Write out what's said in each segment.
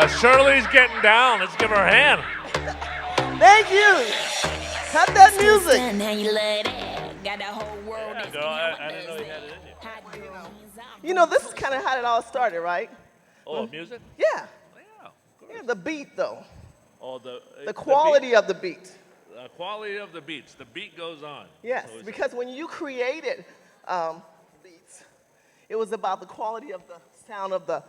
Shirley's getting down. Let's give her a hand. Thank you. Cut that music. Yeah, girl, I didn't know you had it in you. You know, this is kind of how it all started, right? Oh, music? Yeah. Yeah, of course. Yeah, the beat, though. Oh, The quality of the beat. The quality of the beats. The beat goes on. Yes, So because when you created beats, it was about the quality of the sound of the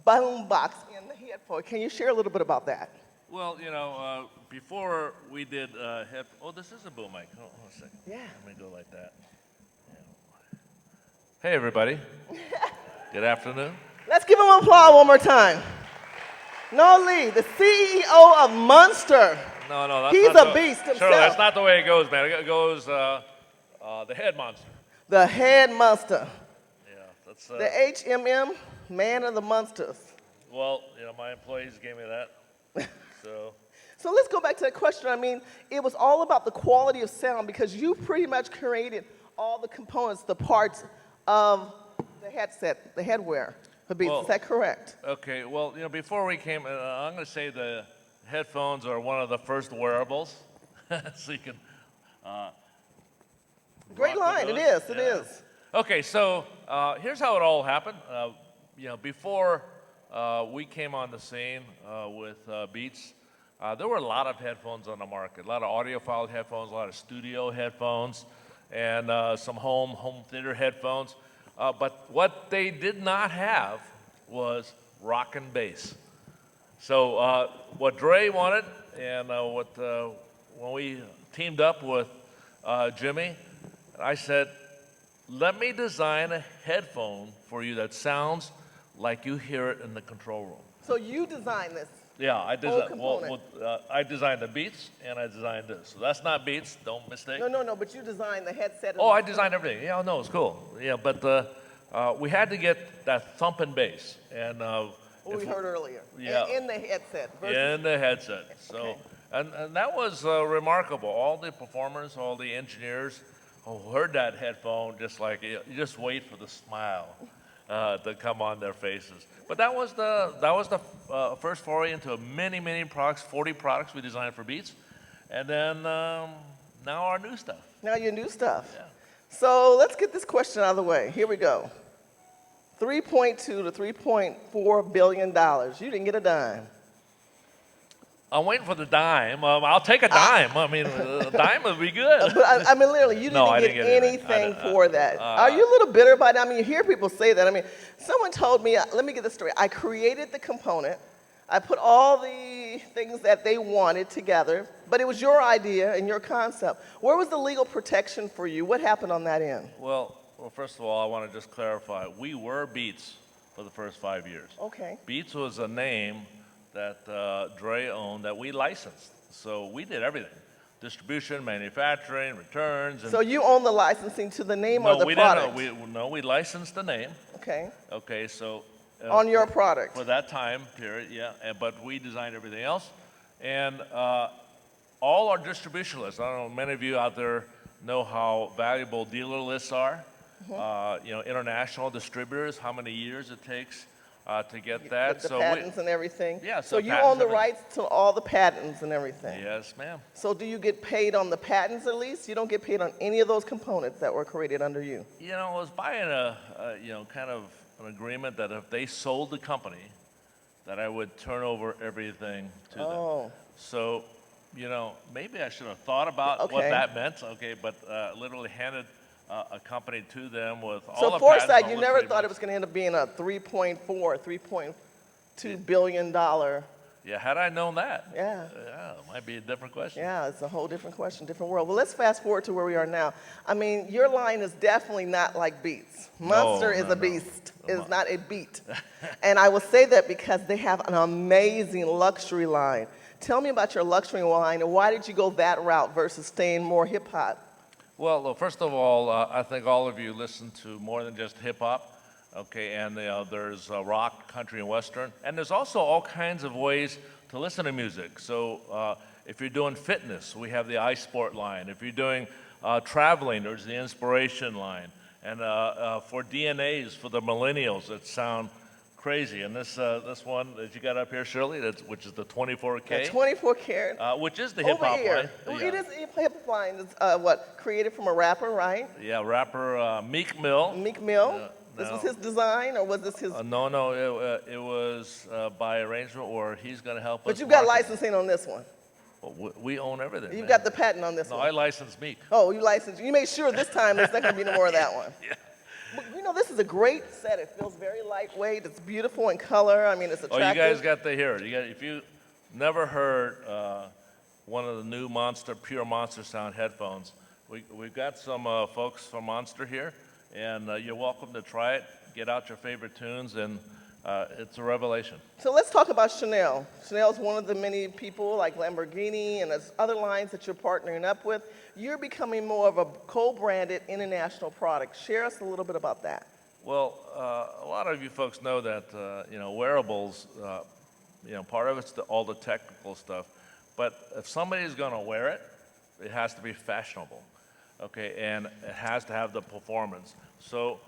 boom box in the headphone. Can you share a little bit about that? well, before we did oh, this is a boom mic. Hold on a second. Yeah. Let me go like that. Yeah. Hey, everybody. Good afternoon. Let's give him an applause one more time. Noel Lee, the CEO of Monster. No, that's He's not a beast himself. Shirley, that's not the way it goes, man. It goes the head monster. The head monster. Yeah, that's. The HMM, man of the monsters. Well, my employees gave me that. So. So let's go back to that question. I mean, it was all about the quality of sound because you pretty much created all the components, the parts of the headset, the headwear for Beats. Well, is that correct? Okay. Well, before we came, I'm going to say the headphones are one of the first wearables, so you can. Great line. It is. It is. Okay. So here's how it all happened. Before we came on the scene with Beats, there were a lot of headphones on the market. A lot of audiophile headphones, a lot of studio headphones, and some home theater headphones. But what they did not have was rock and bass. So what Dre wanted, and when we teamed up with Jimmy, I said, let me design a headphone for you that sounds like you hear it in the control room. So you designed this. Yeah, I designed. component. I designed the Beats, and I designed this. So that's not Beats. Don't mistake. No, but you designed the headset. Oh, I designed everything. Yeah, no, it's cool. Yeah, but we had to get that thumping bass, and What we heard earlier. Yeah. In the headset. in the headset. So, Okay. and that was remarkable. All the performers, all the engineers who heard that headphone, just like you just wait for the smile to come on their faces. But that was the first foray into many products, 40 products we designed for Beats, and then now our new stuff. Now your new stuff. Yeah. So let's get this question out of the way. Here we go. $3.2 to $3.4 billion. You didn't get a dime. I'm waiting for the dime. I'll take a dime. I mean, a dime would be good. But I mean, literally, you didn't No, I get didn't get anything anything. for that. Are you a little bitter about it? I mean, you hear people say that. I mean, someone told me, let me get this story. I created the component. I put all the things that they wanted together, but it was your idea and your concept. Where was the legal protection for you? What happened on that end? Well, first of all, I want to just clarify. We were Beats for the first 5 years. Okay. Beats was a name that Dre owned that we licensed. So we did everything. Distribution, manufacturing, returns. And So you own the licensing to the name no, or the we product? didn't. We licensed the name. Okay. Okay, so. On your product? For that time period, yeah. But we designed everything else. And all our distribution lists, I don't know, many of you out there know how valuable dealer lists are. International distributors, how many years it takes to get that. With the patents and everything? Yeah. So you own the rights to all the patents and everything? Yes, ma'am. So do you get paid on the patents at least? You don't get paid on any of those components that were created under you? I was buying kind of an agreement that if they sold the company, that I would turn over everything to them. So, maybe I should have thought about what that meant. Okay, but literally handed a company to them with all the patents. So foresight, you never thought it was going to end up being a $3.2 billion. Yeah, had I known that. Yeah. Yeah, it might be a different question. Yeah, it's a whole different question, different world. Well, let's fast forward to where we are now. I mean, your line is definitely not like Beats. Monster is a beast. It's not a beat. And I will say that because they have an amazing luxury line. Tell me about your luxury line and why did you go that route versus staying more hip hop? Well, first of all, I think all of you listen to more than just hip hop. Okay, and there's rock, country, and western. And there's also all kinds of ways to listen to music. So if you're doing fitness, we have the iSport line. If you're doing traveling, there's the Inspiration line. And for DNAs, for the millennials that sound crazy. And this one that you got up here, Shirley, which is the 24K, 24 karat. which is the hip Over hop ear. line. Well, it is a hip hop line. It's what, created from a rapper, right? Yeah, rapper Meek Mill. Meek Mill. This was no. his design, or was this his? No, it was by arrangement, or he's going to help us. But you've got market it. licensing on this one. Well, we own everything. You've man. got the patent on this No, one. I licensed Meek. Oh, you licensed. You made sure this time there's not going to be no more of that one. Yeah. But, you know, this is a great set. It feels very lightweight. It's beautiful in color. I mean, it's Oh, attractive. you guys got to hear it. If you never heard one of the new pure Monster sound headphones, we've got some folks from Monster here, and you're welcome to try it. Get out your favorite tunes, and it's a revelation. So let's talk about Chanel. Chanel is one of the many people like Lamborghini and there's other lines that you're partnering up with. You're becoming more of a co-branded international product. Share us a little bit about that. Well, a lot of you folks know that wearables. Part of it's all the technical stuff, but if somebody's going to wear it, it has to be fashionable, okay, and it has to have the performance. So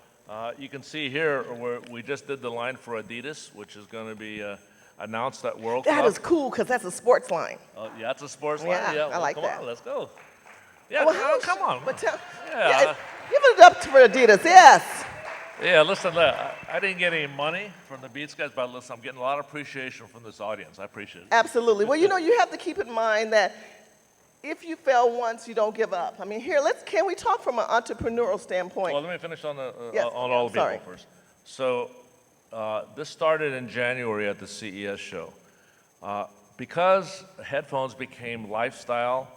you can see here where we just did the line for Adidas, which is going to be announced at World Cup. That is cool because that's a sports line. Yeah, it's a sports line. Yeah, Yeah, I like come that. on, let's go. Yeah, Well, come on. But tell, Yeah. give it up for Adidas, yes. Yeah, listen, I didn't get any money from the Beats guys, but listen, I'm getting a lot of appreciation from this audience. I appreciate it. Absolutely. Well, you know, you have to keep in mind that if you fail once, you don't give up. I mean, can we talk from an entrepreneurial standpoint? Well, let me finish on Yes, on all the people sorry. first. So this started in January at the CES show. Because headphones became lifestyle,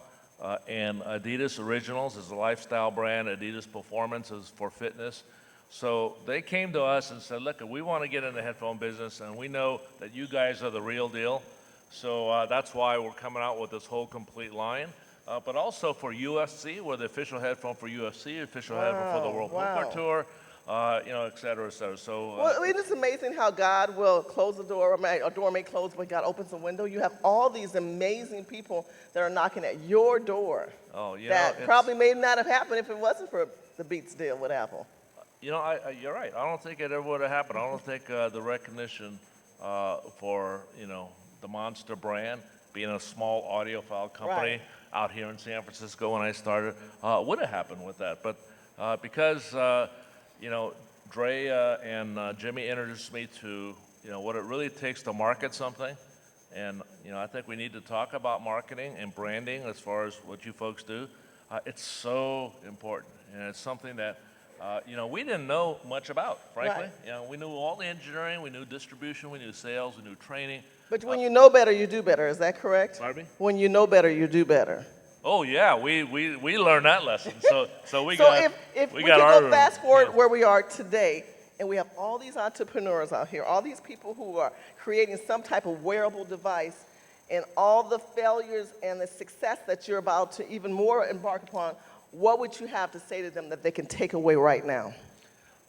and Adidas Originals is a lifestyle brand, Adidas Performance is for fitness. So they came to us and said, look, we want to get in the headphone business, and we know that you guys are the real deal. So that's why we're coming out with this whole complete line. But also for UFC, we're the official headphone for UFC, official headphone for the World Poker Tour, et cetera, et cetera. So, Well, it is amazing how God will close the door, a door may close, but God opens a window. You have all these amazing people that are knocking at your door that probably may not have happened if it wasn't for the Beats deal with Apple. You're right. I don't think it ever would have happened. I don't think the recognition for, the Monster brand, being a small audiophile company out here in San Francisco when I started, would have happened with that. But because, Dre and Jimmy introduced me to, what it really takes to market something. And, I think we need to talk about marketing and branding as far as what you folks do. It's so important. And it's something that, we didn't know much about, frankly. Right. We knew all the engineering, we knew distribution, we knew sales, we knew training. But when you know better, you do better. Is that correct? Pardon me? When you know better, you do better. Oh yeah, we learned that lesson. So we So got if we we got could our go fast forward where we are today, and we have all these entrepreneurs out here, all these people who are creating some type of wearable device, and all the failures and the success that you're about to even more embark upon, what would you have to say to them that they can take away right now?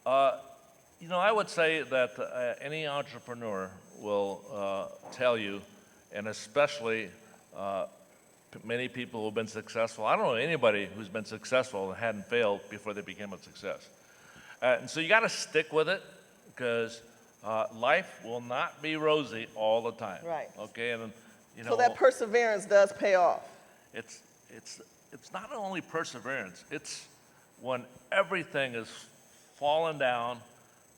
I would say that any entrepreneur will tell you, and especially many people who have been successful. I don't know anybody who's been successful and hadn't failed before they became a success. And so you got to stick with it because life will not be rosy all the time. Right. Okay, and So that perseverance does pay off. It's not only perseverance. It's when everything is falling down.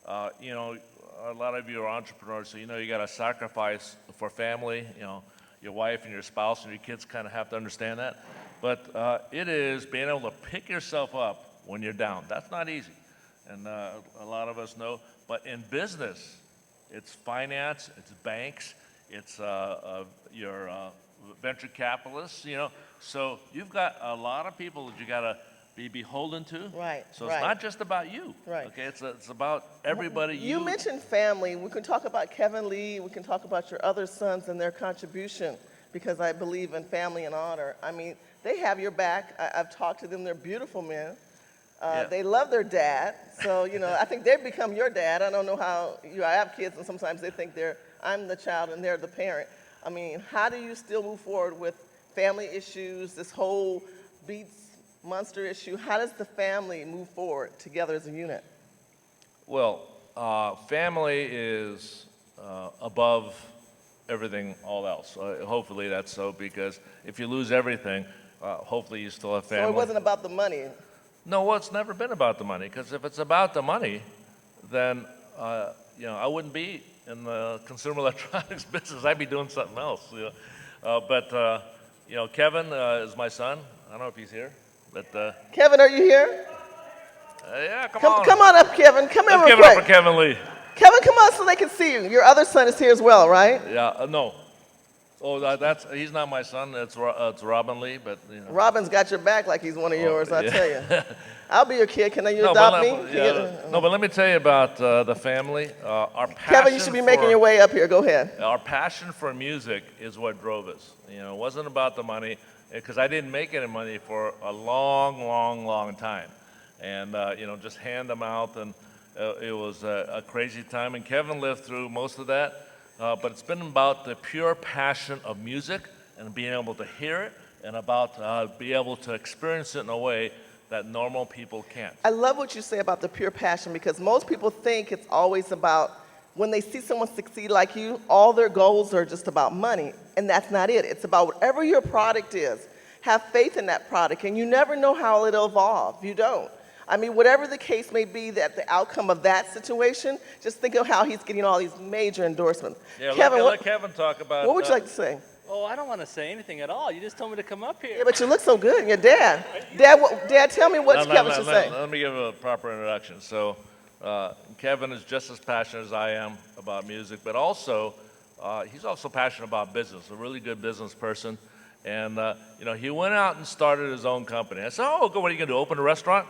A lot of you are entrepreneurs, so you got to sacrifice for family. Your wife and your spouse and your kids kind of have to understand that. But it is being able to pick yourself up when you're down. That's not easy, and a lot of us know. But in business, it's finance, it's banks, it's your venture capitalists. So you've got a lot of people that you got to be beholden to. Right. So it's not just about you. Right. Okay. It's about everybody. You mentioned family. We can talk about Kevin Lee. We can talk about your other sons and their contribution because I believe in family and honor. I mean, they have your back. I've talked to them. They're beautiful men. They love their dad. So, I think they've become your dad. I don't know how I have kids, and sometimes they think I'm the child and they're the parent. I mean, how do you still move forward with family issues, this whole Beats Monster issue? How does the family move forward together as a unit? Well, family is above everything, all else. Hopefully that's so, because if you lose everything, hopefully you still have family. So it wasn't about the money. No, well, it's never been about the money, because if it's about the money, then I wouldn't be in the consumer electronics business. I'd be doing something else. But Kevin is my son. I don't know if he's here, but Kevin, are you here? yeah, come on. Come on up, Kevin. Come here Let's real give it up quick. for Kevin Lee. Kevin, come on so they can see you. Your other son is here as well, right? Yeah, no. Oh, he's not my son. It's Robin Lee, but Robin's got your back like he's one of yours, I yeah. tell you. I'll be your kid. Can you No, adopt but, me? no, but let me tell you about the family. Our passion Kevin, you should be making your way up here. Go ahead. Our passion for music is what drove us. It wasn't about the money, because I didn't make any money for a long, long, long time. And, just hand them out, and it was a crazy time. And Kevin lived through most of that. But it's been about the pure passion of music and being able to hear it, and about be able to experience it in a way that normal people can't. I love what you say about the pure passion, because most people think it's always about when they see someone succeed like you, all their goals are just about money, and that's not it. It's about whatever your product is. Have faith in that product, and you never know how it'll evolve. You don't. I mean, whatever the case may be, that the outcome of that situation, just think of how he's getting all these major endorsements. Yeah, Kevin, let Kevin talk about. what would you like to say? Oh, I don't want to say anything at all. You just told me to come up here. Yeah, but you look so good. And your dad. Dad, tell me what Kevin should say. Let me give a proper introduction. So, Kevin is just as passionate as I am about music, but also, he's also passionate about business, a really good business person. And, he went out and started his own company. I said, what are you going to do, open a restaurant?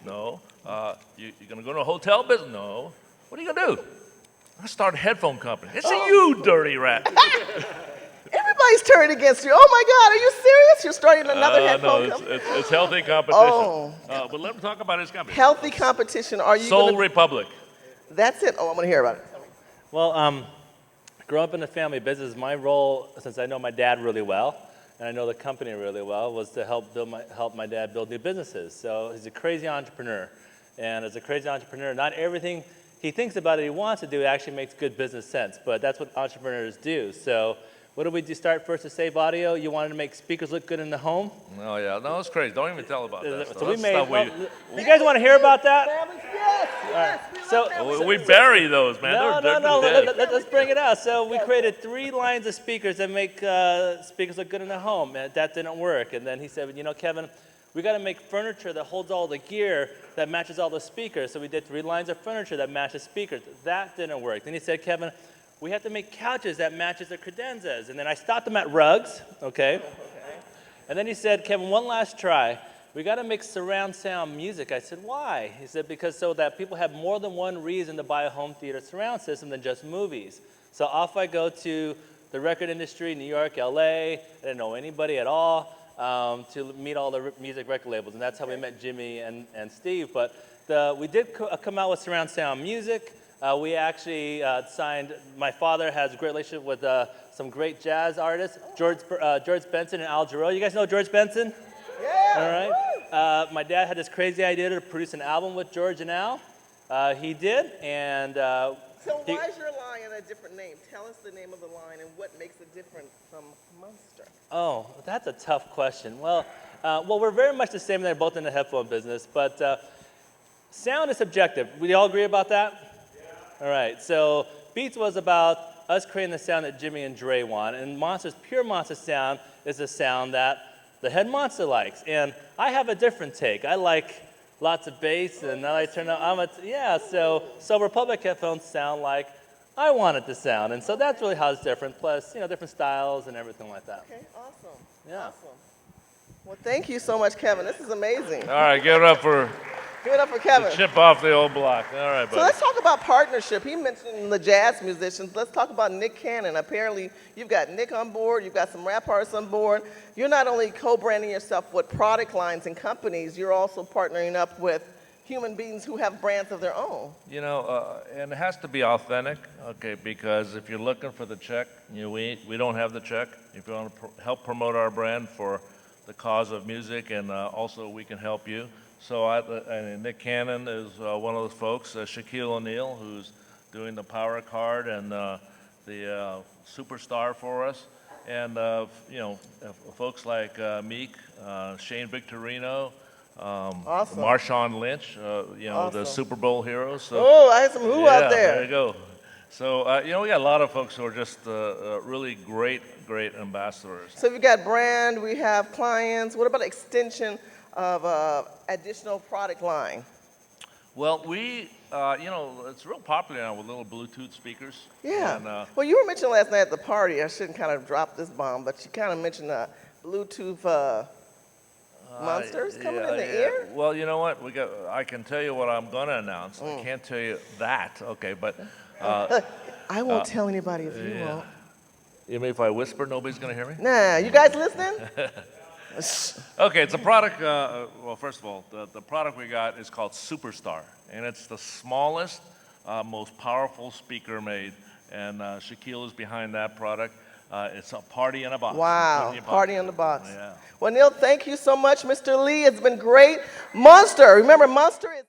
No. You're going to go to a hotel business? No. What are you going to do? I started a headphone company. It's you, dirty rat. Everybody's turning against you. Oh my God, are you serious? You're starting another headphone company? It's healthy competition. Oh. But let him talk about his company. Healthy competition. Are you Soul Republic. That's it. Oh, I'm going to hear about it. Well, growing up in the family business, my role, since I know my dad really well, and I know the company really well, was to help my dad build new businesses. So he's a crazy entrepreneur. And as a crazy entrepreneur, not everything he thinks about it he wants to do actually makes good business sense, but that's what entrepreneurs do. So what did we do start first to save audio? You wanted to make speakers look good in the home? Oh, yeah. No, it's crazy. Don't even tell about that stuff. So we That's made, stuff you guys want to hear about that? Yes. we bury those, man. No, They're dead. let's bring it out. So we created 3 lines of speakers that make speakers look good in the home, and that didn't work. And then he said, Kevin, we got to make furniture that holds all the gear that matches all the speakers. So we did 3 lines of furniture that matches speakers. That didn't work. Then he said, Kevin, we have to make couches that matches the credenzas. And then I stopped him at rugs, okay? And then he said, Kevin, one last try. We got to make surround sound music. I said, why? He said, because so that people have more than one reason to buy a home theater surround system than just movies. So off I go to the record industry, New York, LA. I didn't know anybody at all, to meet all the music record labels. And that's how we met Jimmy and Steve. But we did come out with surround sound music. We actually signed, my father has a great relationship with some great jazz artists, George Benson and Al Jarreau. You guys know George Benson? Yeah. All right. My dad had this crazy idea to produce an album with George and Al. He did, and... So why is your line a different name? Tell us the name of the line and what makes it different from Monster. Oh, that's a tough question. Well, we're very much the same. They're both in the headphone business, but sound is subjective. We all agree about that? All right, so Beats was about us creating the sound that Jimmy and Dre want, and pure Monster sound is the sound that the head monster likes. And I have a different take. I like lots of bass, and I like turn up. So Republic headphones sound like I want it to sound, and so that's really how it's different. Plus, different styles and everything like that. Okay, awesome. Yeah. Awesome. Well, thank you so much, Kevin. This is amazing. All right, give it up for Give it up for Kevin. chip off the old block. All right, buddy. So let's talk about partnership. He mentioned the jazz musicians. Let's talk about Nick Cannon. Apparently, you've got Nick on board. You've got some rap artists on board. You're not only co-branding yourself with product lines and companies, you're also partnering up with human beings who have brands of their own. And it has to be authentic, okay, because if you're looking for the check, we don't have the check. If you want to help promote our brand for the cause of music, and also we can help you, So and Nick Cannon is one of those folks. Shaquille O'Neal, who's doing the power card and the Superstar for us. And, folks like Meek, Shane Victorino, Awesome. Marshawn Lynch, the Awesome. Super Bowl heroes. So, Oh, I had some who out there there. you go. So, we got a lot of folks who are just really great ambassadors. So we got brand, we have clients. What about extension of additional product line? Well, we, it's real popular now with little Bluetooth speakers. Yeah. And, Well, you were mentioning last night at the party, I shouldn't kind of drop this bomb, but you kind of mentioned Bluetooth monsters coming in the ear? Well, you know what? I can tell you what I'm going to announce. Mm. I can't tell you that. Okay, but I won't tell anybody if you won't. you mean if I whisper, nobody's going to hear me? Nah, you guys listening? Okay, it's a product. Well, first of all, the product we got is called Superstar, and it's the smallest, most powerful speaker made. And Shaquille is behind that product. It's a party in a box. Wow, You put it in your party pocket. in the box. Yeah. Well, Neil, thank you so much, Mr. Lee. It's been great. Monster, remember, Monster is